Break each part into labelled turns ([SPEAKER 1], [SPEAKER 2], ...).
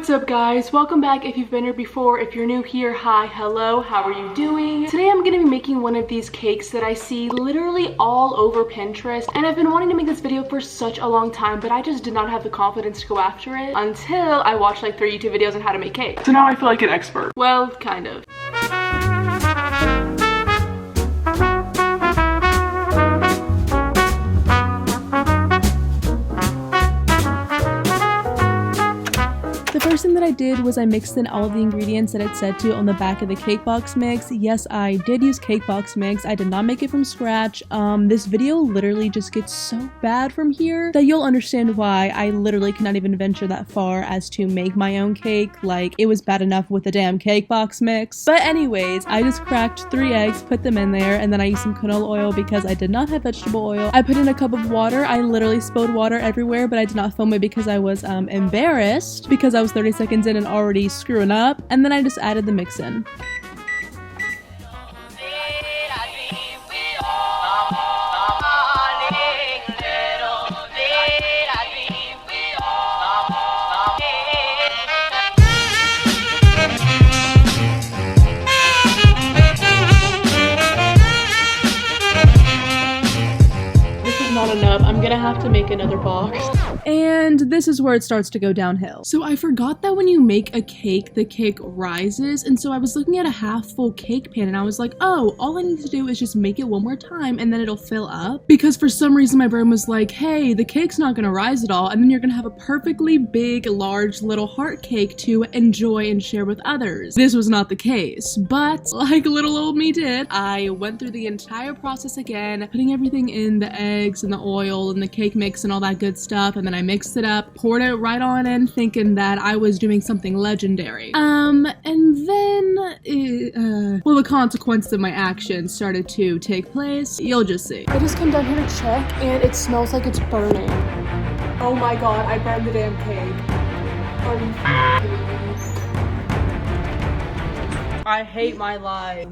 [SPEAKER 1] What's up guys? Welcome back if you've been here before. If you're new here, hi, hello, how are you doing? Today I'm gonna be making one of these cakes that I see literally all over Pinterest, and I've been wanting to make this video for such a long time, but I just did not have the confidence to go after it until I watched like 3 YouTube videos on how to make cake.
[SPEAKER 2] So now I feel like an expert.
[SPEAKER 1] Well, kind of. The first thing that I did was I mixed in all of the ingredients that it said to on the back of the cake box mix. Yes, I did use cake box mix. I did not make it from scratch. This video literally just gets so bad from here that you'll understand why I literally cannot even venture that far as to make my own cake. Like, it was bad enough with the damn cake box mix. But anyways, I just cracked 3 eggs, put them in there, and then I used some canola oil because I did not have vegetable oil. I put in a cup of water. I literally spilled water everywhere, but I did not film it because I was embarrassed because I was 30 seconds in and already screwing up, and then I just added the mix in. This is not enough. I'm gonna have to make another box. And this is where it starts to go downhill. So I forgot that when you make a cake, the cake rises. And so I was looking at a half full cake pan and I was like, oh, all I need to do is just make it one more time and then it'll fill up. Because for some reason my brain was like, hey, the cake's not gonna rise at all. And then you're gonna have a perfectly big, large little heart cake to enjoy and share with others. This was not the case. But like little old me did, I went through the entire process again, putting everything in, the eggs and the oil and the cake mix and all that good stuff. And then I mixed it up, poured it right on in, thinking that I was doing something legendary. And then, well, the consequences of my actions started to take place. You'll just see. I just come down here to check, and it smells like it's burning. Oh my god, I burned the damn cake. Are you kidding me? I hate my life.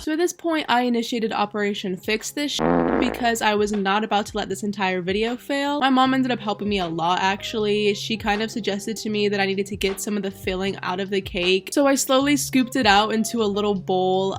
[SPEAKER 1] So at this point, I initiated Operation Fix This because I was not about to let this entire video fail. My mom ended up helping me a lot, actually. She kind of suggested to me that I needed to get some of the filling out of the cake. So I slowly scooped it out into a little bowl.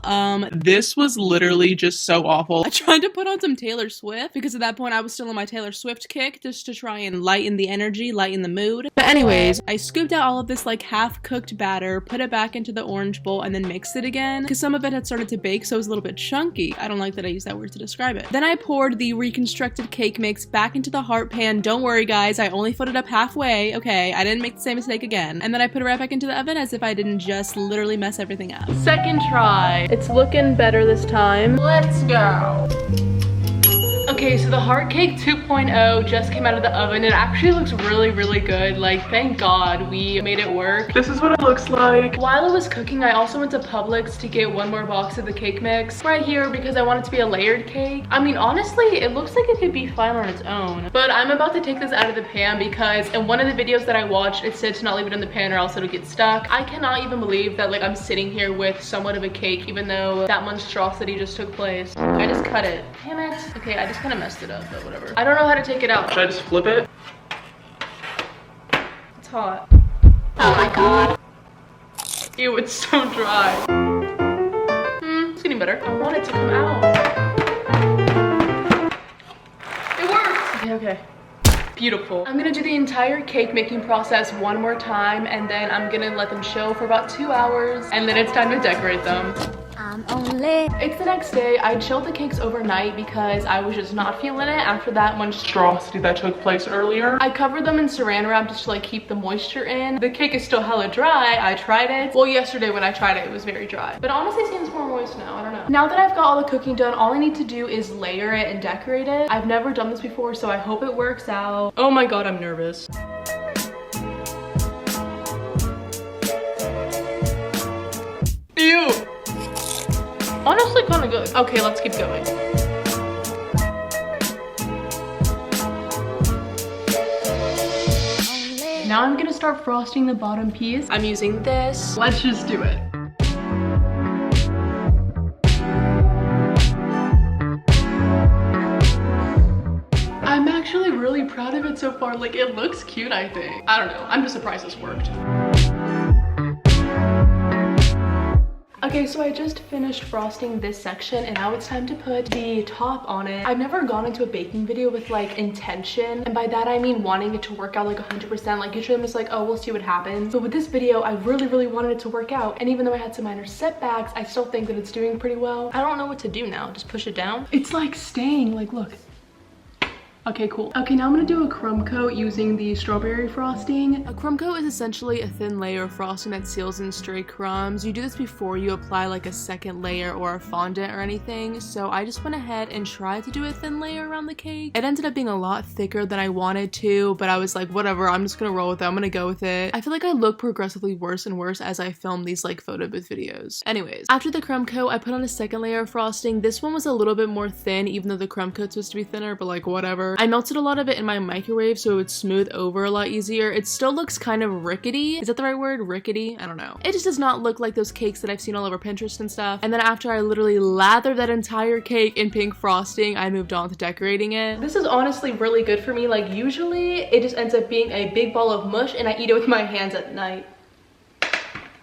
[SPEAKER 2] This was literally just so awful.
[SPEAKER 1] I tried to put on some Taylor Swift because at that point I was still on my Taylor Swift kick, just to try and lighten the energy, lighten the mood. But anyways, I scooped out all of this like half-cooked batter, put it back into the orange bowl, and then mixed it again because some of it had started to bake, so it was a little bit chunky. I don't like that I use that word to describe it. Then I poured the reconstructed cake mix back into the heart pan. Don't worry guys, I only filled it up halfway. Okay, I didn't make the same mistake again. And then I put it right back into the oven as if I didn't just literally mess everything up. Second try. It's looking better this time. Let's go. Okay, so the heart cake 2.0 just came out of the oven. It actually looks really, really good. Like, thank God we made it work.
[SPEAKER 2] This is what it looks like.
[SPEAKER 1] While it was cooking, I also went to Publix to get one more box of the cake mix right here because I want it to be a layered cake. I mean, honestly, it looks like it could be fine on its own. But I'm about to take this out of the pan because in one of the videos that I watched, it said to not leave it in the pan or else it'll get stuck. I cannot even believe that like I'm sitting here with somewhat of a cake even though that monstrosity just took place. I just cut it. Damn it. Okay, I just kind of messed it up, but whatever. I don't know how to take it out.
[SPEAKER 2] Should I just flip it?
[SPEAKER 1] It's hot. Oh my god. Ew, it's so dry. It's getting better. I want it to come out. It worked! Okay, okay. Beautiful. I'm gonna do the entire cake making process one more time and then I'm gonna let them chill for about 2 hours and then it's time to decorate them. It's the next day. I chilled the cakes overnight because I was just not feeling it after that monstrosity
[SPEAKER 2] That took place earlier.
[SPEAKER 1] I covered them in saran wrap just to like keep the moisture in. The cake is still hella dry. I tried it. Well, yesterday when I tried it, it was very dry. But honestly, it seems more moist now. I don't know. Now that I've got all the cooking done, all I need to do is layer it and decorate it. I've never done this before, so I hope it works out. Oh my god, I'm nervous. Ew. Honestly, kind of good. Okay, let's keep going. Now I'm gonna start frosting the bottom piece. I'm using this. Let's just do it. I'm actually really really proud of it so far. Like, it looks cute, I think. I don't know. I'm just surprised this worked. Okay, so I just finished frosting this section and now it's time to put the top on it. I've never gone into a baking video with like intention, and by that I mean wanting it to work out like 100%. Like usually I'm just like, oh, we'll see what happens. But with this video, I really wanted it to work out, and even though I had some minor setbacks, I still think that it's doing pretty well. I don't know what to do now. Just push it down. It's like staying, like look. Okay, cool. Okay, now I'm gonna do a crumb coat using the strawberry frosting. A crumb coat is essentially a thin layer of frosting that seals in stray crumbs. You do this before you apply like a second layer or a fondant or anything. So I just went ahead and tried to do a thin layer around the cake. It ended up being a lot thicker than I wanted to, but I was like, whatever, I'm just gonna roll with it. I'm gonna go with it. I feel like I look progressively worse and worse as I film these like photo booth videos. Anyways, after the crumb coat, I put on a second layer of frosting. This one was a little bit more thin, even though the crumb coat's supposed to be thinner, but like whatever. I melted a lot of it in my microwave so it would smooth over a lot easier. It still looks kind of rickety. Is that the right word? Rickety? I don't know. It just does not look like those cakes that I've seen all over Pinterest and stuff. And then after I literally lathered that entire cake in pink frosting, I moved on to decorating it. This is honestly really good for me. Like usually it just ends up being a big ball of mush and I eat it with my hands at night.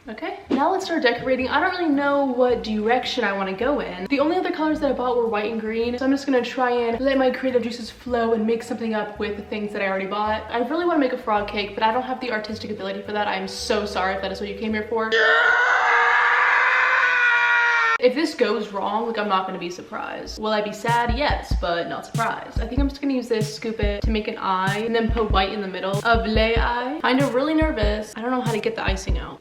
[SPEAKER 1] Okay, now let's start decorating. I don't really know what direction I want to go in. The only other colors that I bought were white and green, so I'm just gonna try and let my creative juices flow and make something up with the things that I already bought. I really want to make a frog cake, but I don't have the artistic ability for that. I'm so sorry if that is what you came here for. If this goes wrong, like I'm not gonna be surprised. Will I be sad? Yes, but not surprised. I think I'm just gonna use this, scoop it to make an eye, and then put white in the middle of lay eye. Kind of really nervous. I don't know how to get the icing out.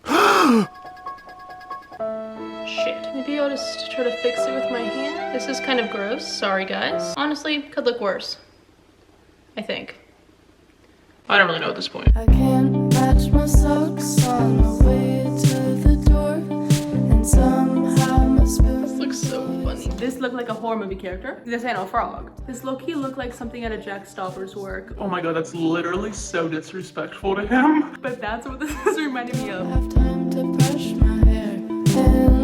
[SPEAKER 1] Shit. Maybe I'll just try to fix it with my hand. This is kind of gross. Sorry, guys. Honestly, could look worse. I think. I don't really know at this point.
[SPEAKER 3] I can't match my socks on my way to the door, and somehow my spoon.
[SPEAKER 1] This looks so funny. This looked like a horror movie character. This ain't no frog. This low-key looked like something at a Jack Stopper's work.
[SPEAKER 2] Oh my god, that's literally so disrespectful to him.
[SPEAKER 1] But that's what this is reminding me
[SPEAKER 3] I
[SPEAKER 1] of.
[SPEAKER 3] have time to brush my hair, and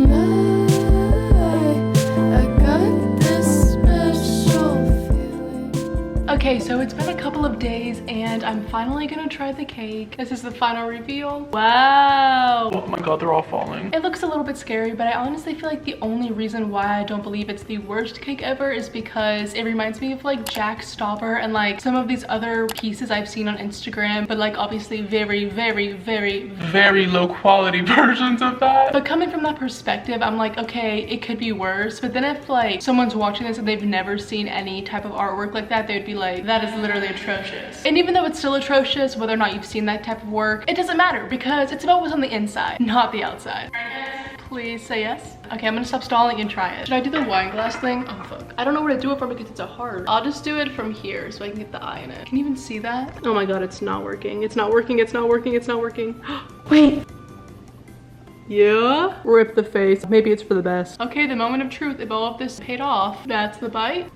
[SPEAKER 3] I got this special feeling.
[SPEAKER 1] Okay, so it's been a couple of days and I'm finally gonna try the cake. This is the final reveal. Wow.
[SPEAKER 2] Oh my god, they're all falling.
[SPEAKER 1] It looks a little bit scary, but I honestly feel like the only reason why I don't believe it's the worst cake ever is because it reminds me of like Jack Stopper and like some of these other pieces I've seen on Instagram, but like obviously very
[SPEAKER 2] Low quality versions of that.
[SPEAKER 1] But coming from that perspective, I'm like, okay, it could be worse. But then if like someone's watching this and they've never seen any type of artwork like that, they'd be like, that is literally atrocious. And even though it's still atrocious, whether or not you've seen that type of work, it doesn't matter because it's about what's on the inside, not the outside. Please say yes. Okay, I'm gonna stop stalling and try it. Should I do the wine glass thing? Oh fuck. I don't know where to do it from because it's a heart. I'll just do it from here so I can get the eye in it. Can you even see that? Oh my god, it's not working. It's not working, it's not working, it's not working. Wait. Yeah? Rip the face. Maybe it's for the best. Okay, the moment of truth. If all of this paid off, that's the bite.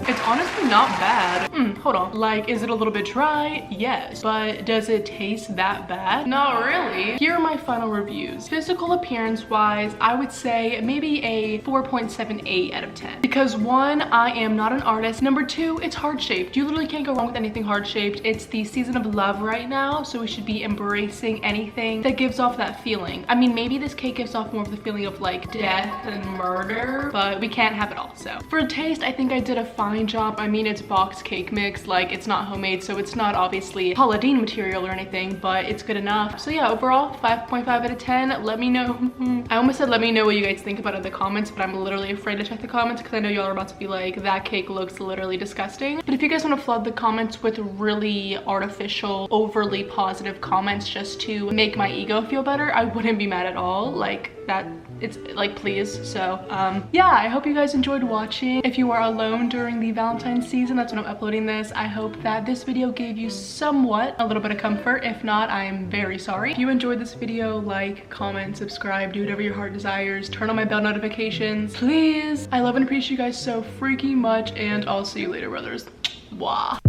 [SPEAKER 1] It's honestly not bad. Hold on. Like, is it a little bit dry? Yes. But does it taste that bad? Not really. Here are my final reviews. Physical appearance wise, I would say maybe a 4.78 out of 10. Because one, I am not an artist. Number two, it's heart shaped. You literally can't go wrong with anything heart shaped. It's the season of love right now, so we should be embracing anything that gives off that feeling. I mean, maybe this cake gives off more of the feeling of like death and murder, but we can't have it all. So for a taste, I think I did a fine job. I mean, it's boxed cake mix, like it's not homemade, so it's not obviously Paula Deen material or anything, but it's good enough. So yeah, overall 5.5 out of 10. Let me know. I almost said let me know what you guys think about it in the comments, but I'm literally afraid to check the comments because I know y'all are about to be like, that cake looks literally disgusting. But if you guys want to flood the comments with really artificial, overly positive comments just to make my ego feel better, I wouldn't be mad at all. Like that, it's like, please. So yeah, I hope you guys enjoyed watching. If you are alone during the Valentine's season, that's when I'm uploading this, I hope that this video gave you somewhat a little bit of comfort. If not, I am very sorry. If you enjoyed this video, like, comment, subscribe, do whatever your heart desires, turn on my bell notifications, please. I love and appreciate you guys so freaking much, and I'll see you later, brothers. Mwah.